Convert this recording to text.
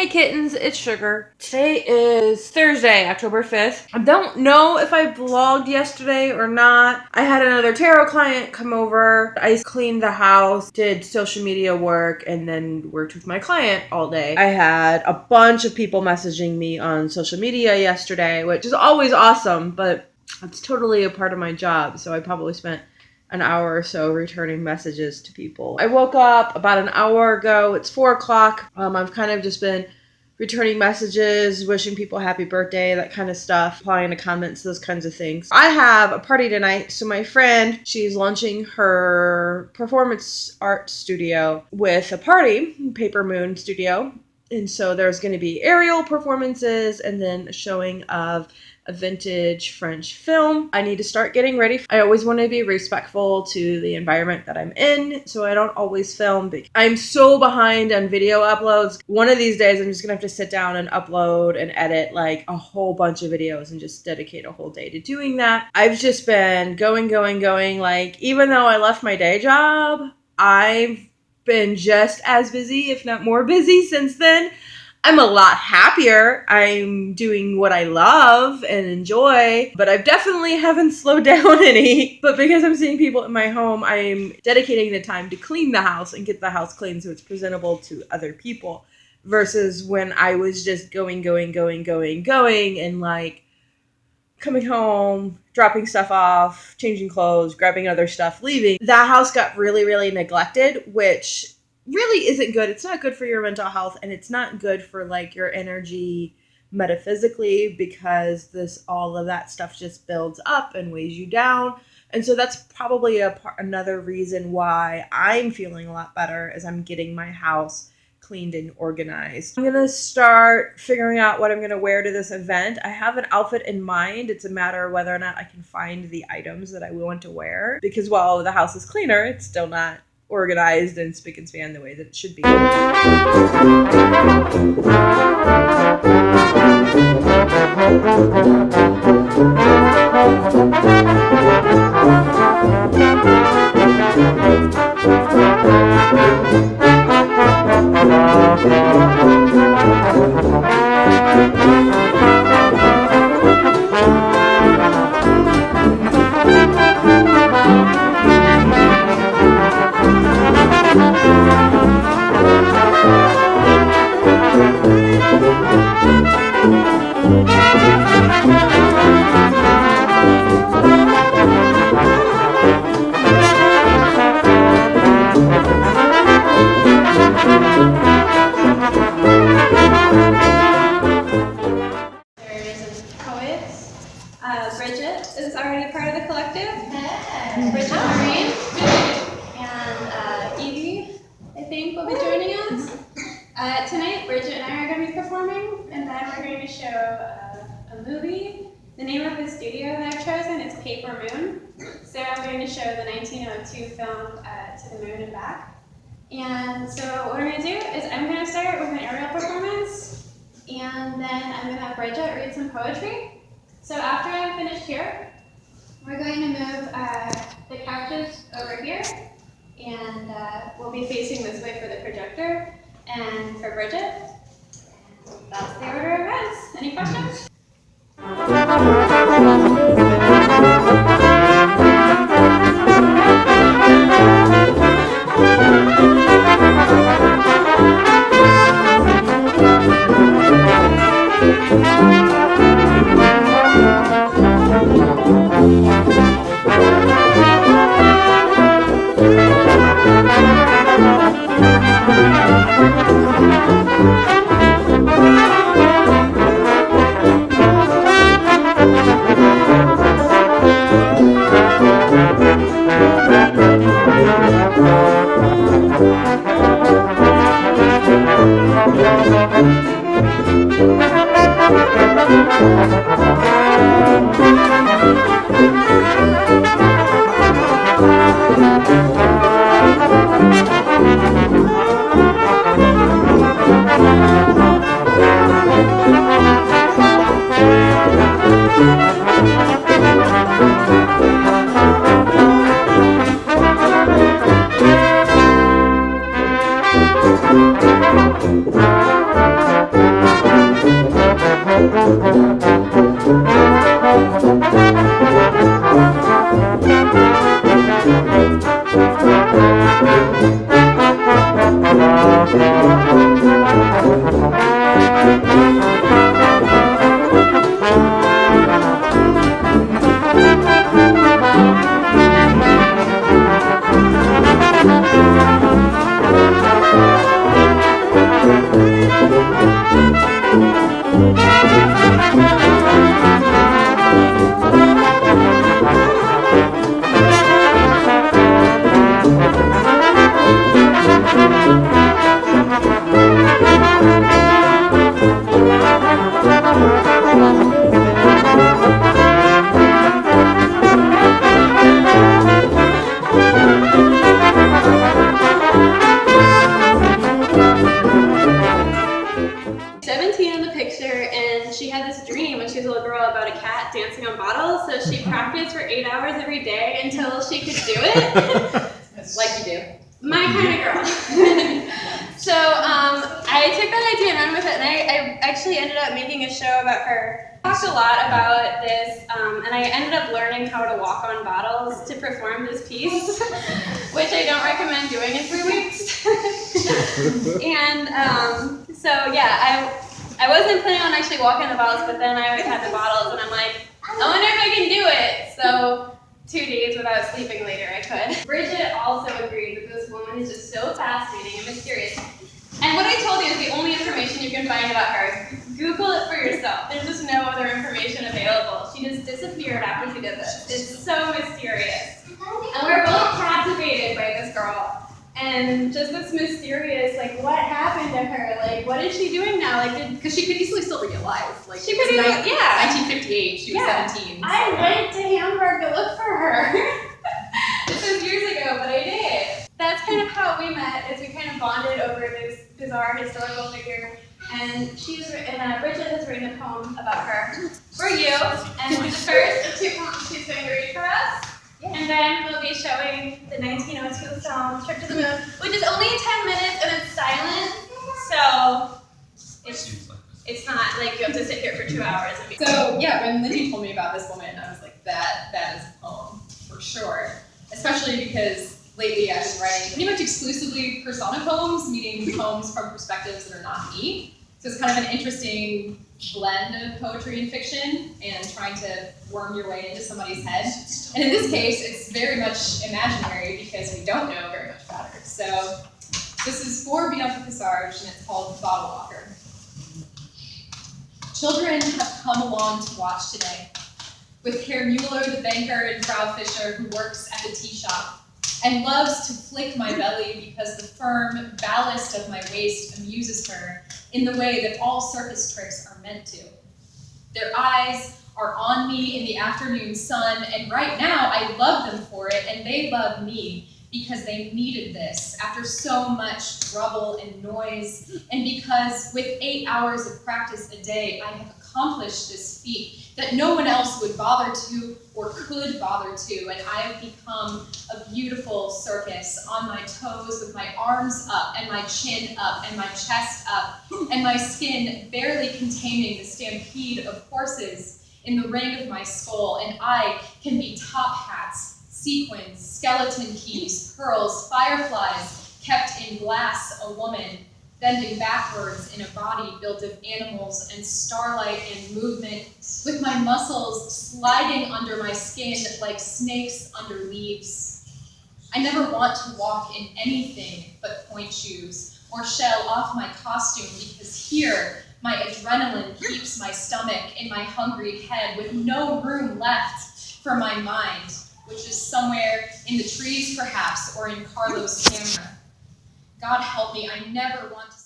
Hey kittens, it's Sugar. Today is Thursday, October 5th. I don't know if I vlogged yesterday or not. I had another tarot client come over. I cleaned the house, did social media work, and then worked with my client all day. I had a bunch of people messaging me on social media yesterday, which is always awesome, but it's totally a part of my job, so I probably spent an hour or so returning messages to people. I woke up about an hour ago. It's 4 o'clock. I've kind of just been returning messages, wishing people happy birthday, that kind of stuff, replying to comments, those kinds of things. I have a party tonight. So my friend, she's launching her performance art studio with a party, Paper Moon Studio. And so there's going to be aerial performances and then a showing of a vintage French film. I need to start getting ready. I always want to be respectful to the environment that I'm in, so I don't always film. I'm so behind on video uploads. One of these days, I'm just gonna have to sit down and upload and edit like a whole bunch of videos and just dedicate a whole day to doing that. I've just been going. Like, even though I left my day job, I've been just as busy, if not more busy since then. I'm a lot happier. I'm doing what I love and enjoy, but I definitely haven't slowed down any. But because I'm seeing people in my home, I'm dedicating the time to clean the house and get the house clean so it's presentable to other people versus when I was just going and like coming home, dropping stuff off, changing clothes, grabbing other stuff, leaving. That house got really neglected, which really isn't good. It's not good for your mental health, and it's not good for like your energy metaphysically, because all of that stuff just builds up and weighs you down. And so that's probably another reason why I'm feeling a lot better as I'm getting my house cleaned and organized. I'm gonna start figuring out what I'm gonna wear to this event. I have an outfit in mind. It's a matter of whether or not I can find the items that I want to wear, because while the house is cleaner, it's still not organized and spick and span the way that it should be. Bridget is already part of the collective. Hey. Bridget Marine and Evie, I think, will be joining us. Tonight, Bridget and I are going to be performing, and then we're going to show a movie. The name of the studio that I've chosen is Paper Moon. So I'm going to show the 1902 film To the Moon and Back. And so what we're going to do is I'm going to start with an aerial performance, and then I'm going to have Bridget read some poetry. So after I'm finished here, we're going to move the couches over here, and we'll be facing this way for the projector and for Bridget. And that's the order of events. Any questions? 17 in the picture, and she had this dream when she was a little girl about a cat dancing on bottles, so she practiced for 8 hours every day until she could do it. Like you do. My kind of girl. So I took that idea and ran with it, and I actually ended up making a show about her. Talked a lot about this, and I ended up learning how to walk on bottles to perform this piece, which I don't recommend doing in 3 weeks. And so yeah, I wasn't planning on actually walking the bottles, but then I always had the bottles, and I'm like, I wonder if I can do it. So 2 days without sleeping later, I could. Bridget also agreed that this woman is just so fascinating and mysterious. And what I told you is the only information you can find about her. Google it for yourself. There's just no other information available. She just disappeared after she did this. It's so mysterious. And we're both captivated by this girl. And just this mysterious, like, what happened to her? Like, what is she doing now? Like, Because she could easily still be alive. Like, she could be, yeah. 1958, she was 17. So. I went to Hamburg to look for her. This was years ago, but I did. That's kind of how we met, is we kind of bonded over this bizarre historical figure. And Bridget has written a poem about her for you. And the first of 2 poems she's going to read for us. And then we'll be showing the 1902 film, Trip to the Moon, which is only 10 minutes and it's silent. So it's not like you have to sit here for 2 hours. So yeah, when Lindy told me about this woman, I was like, that is a poem, for sure. Especially because lately I've been writing pretty much exclusively persona poems, meaning poems from perspectives that are not me. So it's kind of an interesting blend of poetry and fiction and trying to worm your way into somebody's head. And in this case, it's very much imaginary because we don't know very much about her. So this is for Bianca Passarge, and it's called Bottle Walker. Children have come along to watch today, with Herr Mueller, the banker, and Frau Fischer, who works at the tea shop, and loves to flick my belly because the firm ballast of my waist amuses her in the way that all circus tricks are meant to. Their eyes are on me in the afternoon sun, and right now I love them for it, and they love me because they needed this after so much trouble and noise, and because with 8 hours of practice a day, I have accomplished this feat that no one else would bother to or could bother to, and I have become a beautiful circus on my toes with my arms up and my chin up and my chest up and my skin barely containing the stampede of horses in the ring of my skull, and I can be top hats, sequins, skeleton keys, pearls, fireflies, kept in glass, a woman, bending backwards in a body built of animals and starlight and movement, with my muscles sliding under my skin like snakes under leaves. I never want to walk in anything but point shoes or shell off my costume, because here my adrenaline keeps my stomach in my hungry head with no room left for my mind, which is somewhere in the trees perhaps, or in Carlo's camera. God help me, I never want to